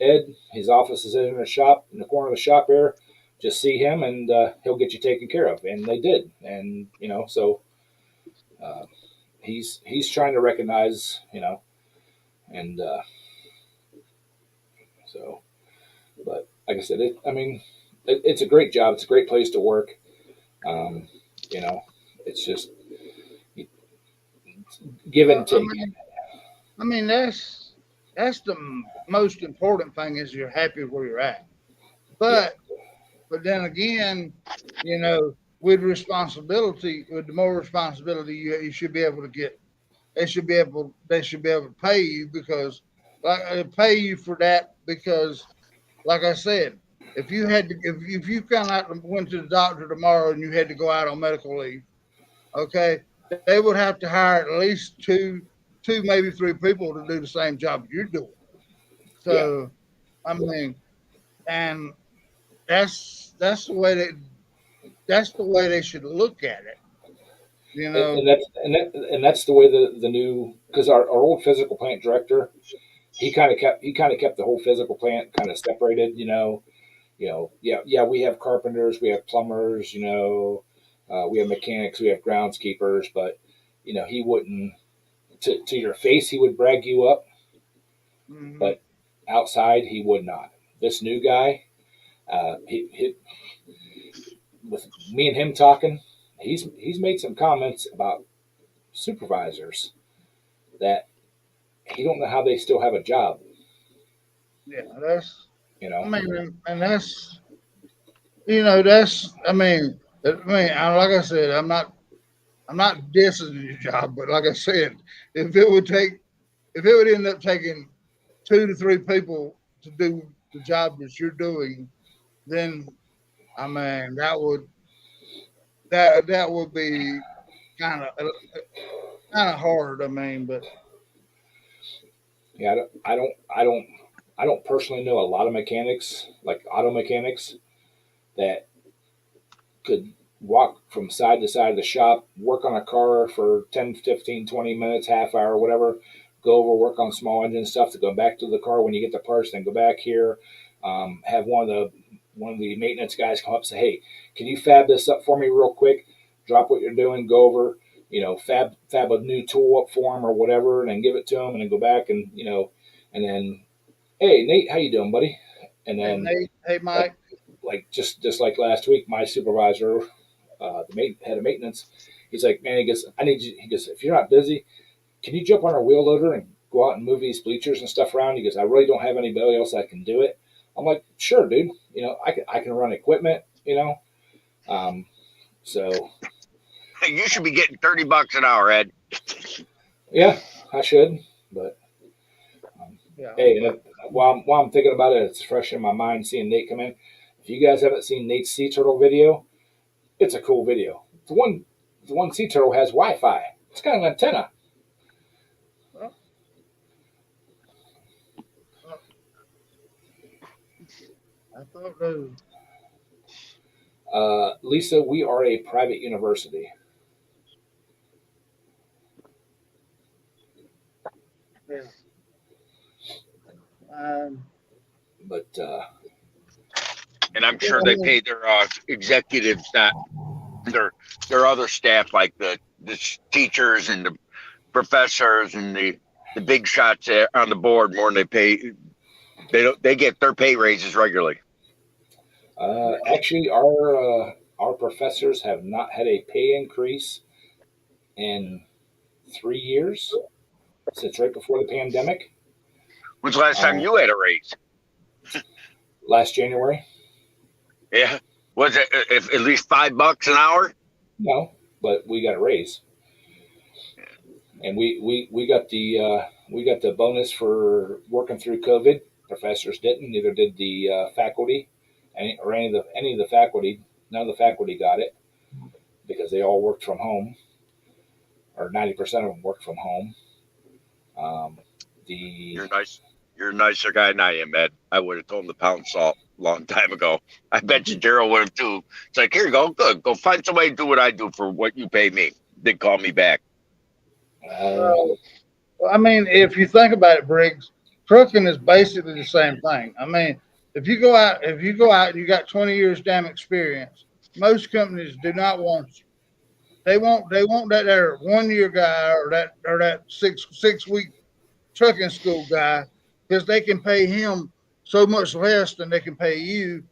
Ed. His office is in the shop, in the corner of the shop there. Just see him, and he'll get you taken care of." And they did. And so uh, he's trying to recognize, and So, but like I said, it's a great job. It's a great place to work. Um, you know, it's just give and I take. mean, that's the most important thing is you're happy where you're at. Yeah, But then again, with the more responsibility, you should be able to get. They should be able to pay you because like pay you for that because like I said, if you found out went to the doctor tomorrow and you had to go out on medical leave, okay, they would have to hire at least two maybe three people to do the same job you're doing. yeah, So I mean, and that's the way they should look at it. You know, and that's the way the new because our old physical plant director he kind of kept the whole physical plant kind of separated. Yeah, we have carpenters, we have plumbers, we have mechanics, we have groundskeepers, but he wouldn't to your face he would brag you up, mhm. but outside he would not. This new guy, he with me and him talking, he's made some comments about supervisors that he don't know how they still have a job. Yeah, that's. You I know, mean, and that's. Like I said, I'm not dissing your job, but like I said, if it would take, if it would end up taking two to three people to do the job that you're doing, then I mean that would be kind of kind of hard. I mean, but yeah, I don't personally know a lot of mechanics like auto mechanics that could walk from side to side of the shop, work on a car for 10, 15, 20 minutes, half hour, whatever, go over, work on small engine stuff to go back to the car when you get the parts, then go back here. Have one of the maintenance guys come up and say, hey, can you fab this up for me real quick? Drop what you're doing, go over, fab a new tool up for him or whatever, and then give it to him, and then go back and then, hey Nate, how you doing, buddy? And hey then Nate, hey like Mike, just like last week, my supervisor, head of maintenance, he's like, man, he goes, I need you. He goes, if you're not busy, can you jump on our wheel loader and go out and move these bleachers and stuff around? He goes, I really don't have anybody else that can do it. I'm like, sure, dude. I can run equipment. Um, so You should be getting $30 an hour, Ed. yeah, I should, but yeah, hey, while I'm thinking about it, it's fresh in my mind seeing Nate come in. If you guys haven't seen Nate's sea turtle video, it's a cool video. The one sea turtle has Wi-Fi. It's got an antenna. well, I thought those. Lisa, we are a private university, Yeah. Um, but And I'm sure they pay their executives, not their other staff, like the teachers and the professors and the big shots on the board more than they pay. They get their pay raises regularly. actually, our professors have not had a pay increase in 3 years since right before the pandemic, When's the last time uh, you had a raise? last January. Yeah, was it if at least $5 an hour? No, but we got a raise, and we got the bonus for working through COVID. Professors didn't. Neither did the faculty, any of the faculty. None of the faculty got it because they all worked from home, or 90% of them worked from home. Um, the You're nice. You're a nicer guy than I am, Ed. I would have told him to pound salt a long time ago. I bet you Daryl would have too. It's like, here you go. Good. Go find somebody to do what I do for what you pay me. Then call me back. uh, well, I mean, if you think about it, Briggs, trucking is basically the same thing. I mean, if you go out, and you got 20 years damn experience. Most companies do not want you. They want that there 1 year guy or that six week trucking school guy because they can pay him so much less than they can pay you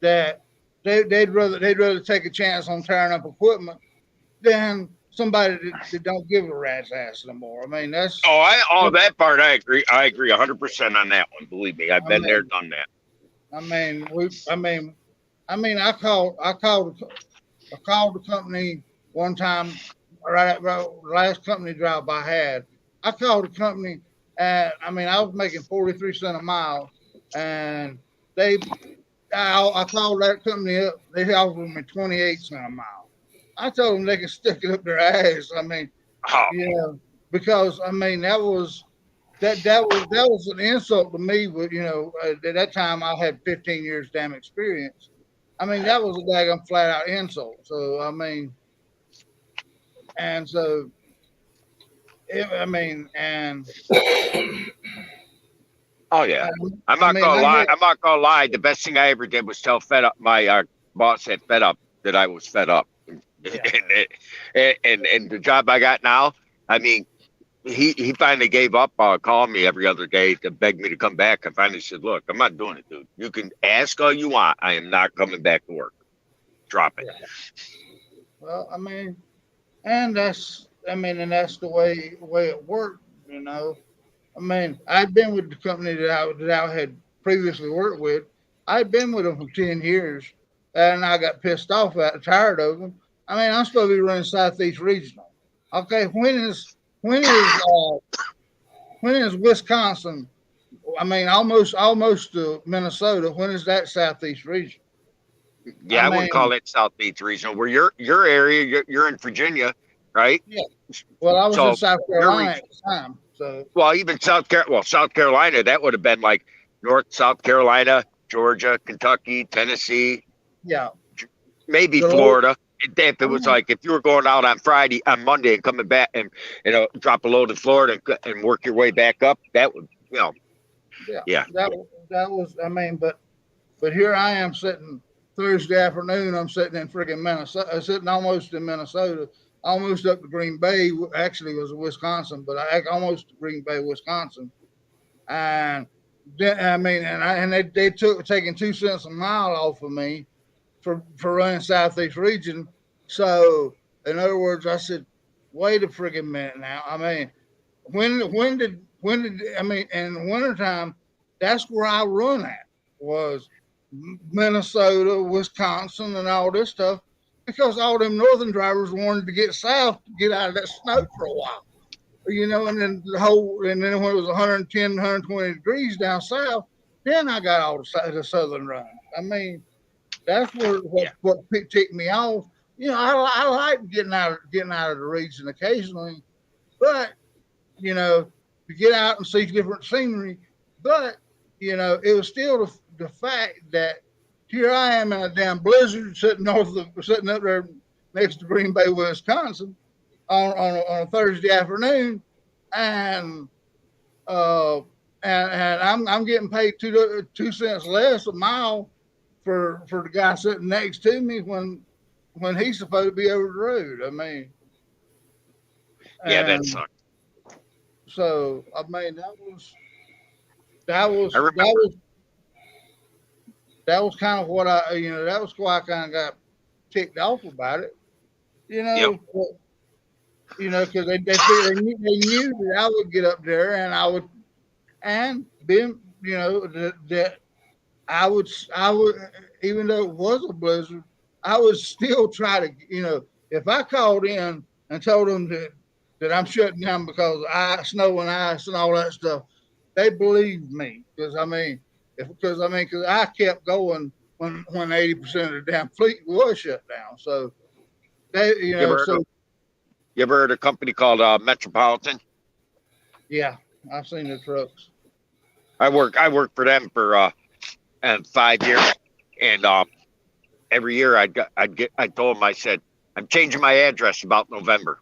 that they'd rather take a chance on tearing up equipment than somebody that don't give a rat's ass no more. I mean, that's That part I agree. I agree 100% on that one. Believe me, I've been there, done that. I called the company one time, right at the last company drive I had. I called the company, and I was making 43 cents a mile, and I called that company up. They offered me 28 cents a mile. I told them they could stick it up their ass. Because that was an insult to me. But at that time I had 15 years damn experience. That was a daggum flat out insult. So and so and Oh yeah, I'm not gonna lie. I'm not gonna lie. The best thing I ever did was tell Fed Up. My boss at Fed Up that I was fed up, and the job I got now. He finally gave up calling me every other day to beg me to come back. I finally said, "Look, I'm not doing it, dude. You can ask all you want. I am not coming back to work. Drop it." Well, and that's the way it worked. I'd been with the company that I had previously worked with. I'd been with them for 10 years, and I got pissed off at, tired of them. I'm supposed to be running Southeast Regional. Okay, when is Wisconsin? Almost to Minnesota. When is that Southeast Regional? Yeah, I wouldn't call it Southeast Regional. Where your area, you're in Virginia, right? Yeah. Well, I was in South Carolina at the time. So, even South Carolina, that would have been like North South Carolina, Georgia, Kentucky, Tennessee. Yeah. Maybe Florida. If it was like if you were going out on Monday and coming back and drop a load in Florida and work your way back up, that would Yeah. That was but here I am sitting Thursday afternoon. I'm sitting in freaking Minnesota, sitting almost in Minnesota. Almost up to Green Bay. Actually, it was Wisconsin, but I almost to Green Bay, Wisconsin. And they took taking 2 cents a mile off of me for running Southeast Region. So in other words, I said, wait a friggin' minute now. When did in the wintertime, that's where I run at was Minnesota, Wisconsin, and all this stuff. Because all them northern drivers wanted to get south to get out of that snow for a while, and then when it was 110, 120 degrees down south, then I got all the southern run. That's what ticked me off. I like getting out of the region occasionally, but to get out and see different scenery. But it was still the fact that. Here I am in a damn blizzard sitting up there next to Green Bay, Wisconsin, on a Thursday afternoon, and I'm getting paid 2 cents less a mile for the guy sitting next to me when he's supposed to be over the road. That sucked. So that was kind of what that was why I kind of got ticked off about it, because they knew that I would get up there and I would, and then, that I would, even though it was a blizzard, I would still try to, if I called in and told them that I'm shutting down because snow and ice and all that stuff, they believed me because I kept going when 80% of the damn fleet was shut down. So you ever heard of a company called Metropolitan? Yeah, I've seen the trucks. I worked for them for 5 years, and every year I told them, I said, I'm changing my address about November,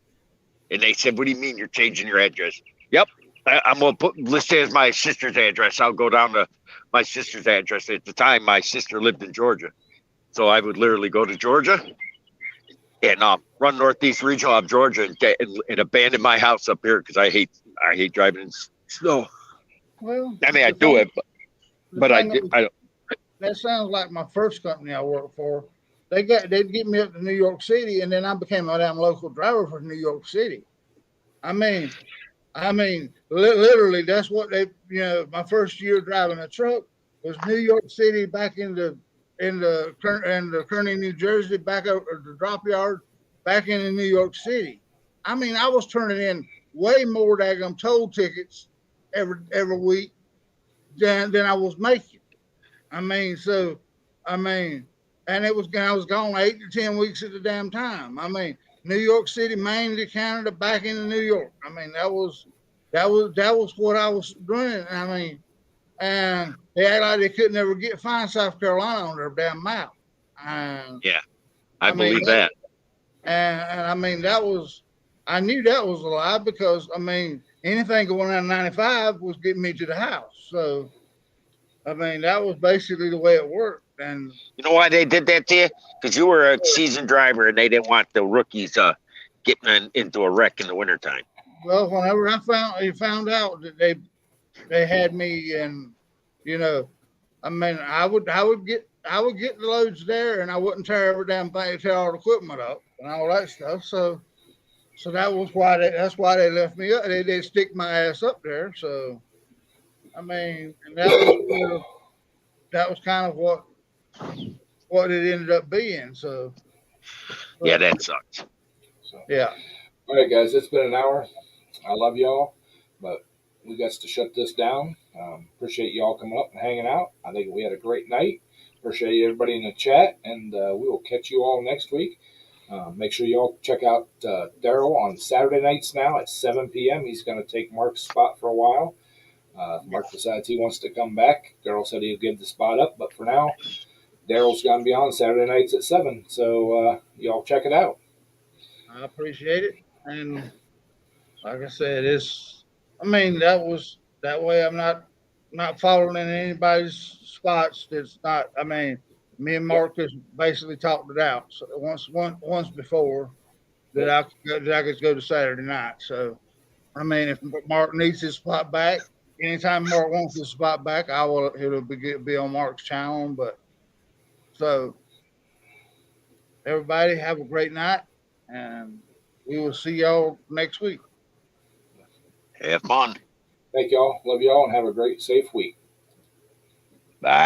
and they said, what do you mean you're changing your address? Yep, I'm gonna list it as my sister's address. I'll go down to my sister's address. At the time, my sister lived in Georgia. So I would literally go to Georgia and run Northeast Regional of Georgia and abandon my house up here because I hate driving in snow. Well, I do it. But But that sounds like my first company I worked for. They'd get me up to New York City, and then I became a damn local driver for New York City. I mean, literally, that's what they. My first year driving a truck was New York City back in Kearney, New Jersey, back over the drop yard, back into New York City. I mean, I was turning in way more daggum toll tickets every week than I was making. I mean, and I was gone 8 to 10 weeks at the damn time. I mean, New York City, Maine to Canada, back into New York. I mean, that was what I was doing. I mean, and they act like they could never find South Carolina on their damn map. And yeah, I believe that. And I mean, I knew that was a lie because I mean, anything going down 95 was getting me to the house. So, I mean, that was basically the way it worked. And You know why they did that to you? Because you were a seasoned driver and they didn't want the rookies getting into a wreck in the wintertime. well, whenever I found out that they had me, and I mean, I would get the loads there, and I wouldn't tear every damn thing, tear all the equipment up and all that stuff. So that's why they left me up. They stick my ass up there. So I mean, and that was kind of what it ended up being. So Yeah, that sucks. So, yeah. all right, guys, it's been an hour. I love y'all, but we got to shut this down. Appreciate y'all coming up and hanging out. I think we had a great night. Appreciate everybody in the chat, and we will catch you all next week. Make sure y'all check out Daryl on Saturday nights now at 7 p.m. He's going to take Mark's spot for a while. Mark decides he wants to come back. Daryl said he'll give the spot up, but for now, Daryl's going to be on Saturday nights at 7. So y'all check it out. I appreciate it, and like I said, that way. I'm not following in anybody's spots. It's not. I mean, me and Marcus basically talked it out. So once before that I could go to Saturday night. So I mean, if Mark needs his spot back, anytime Mark wants his spot back, I will. It'll be on Mark's channel. But so everybody have a great night, and we will see y'all next week. Have fun. Thank y'all. Love y'all, and have a great, safe week.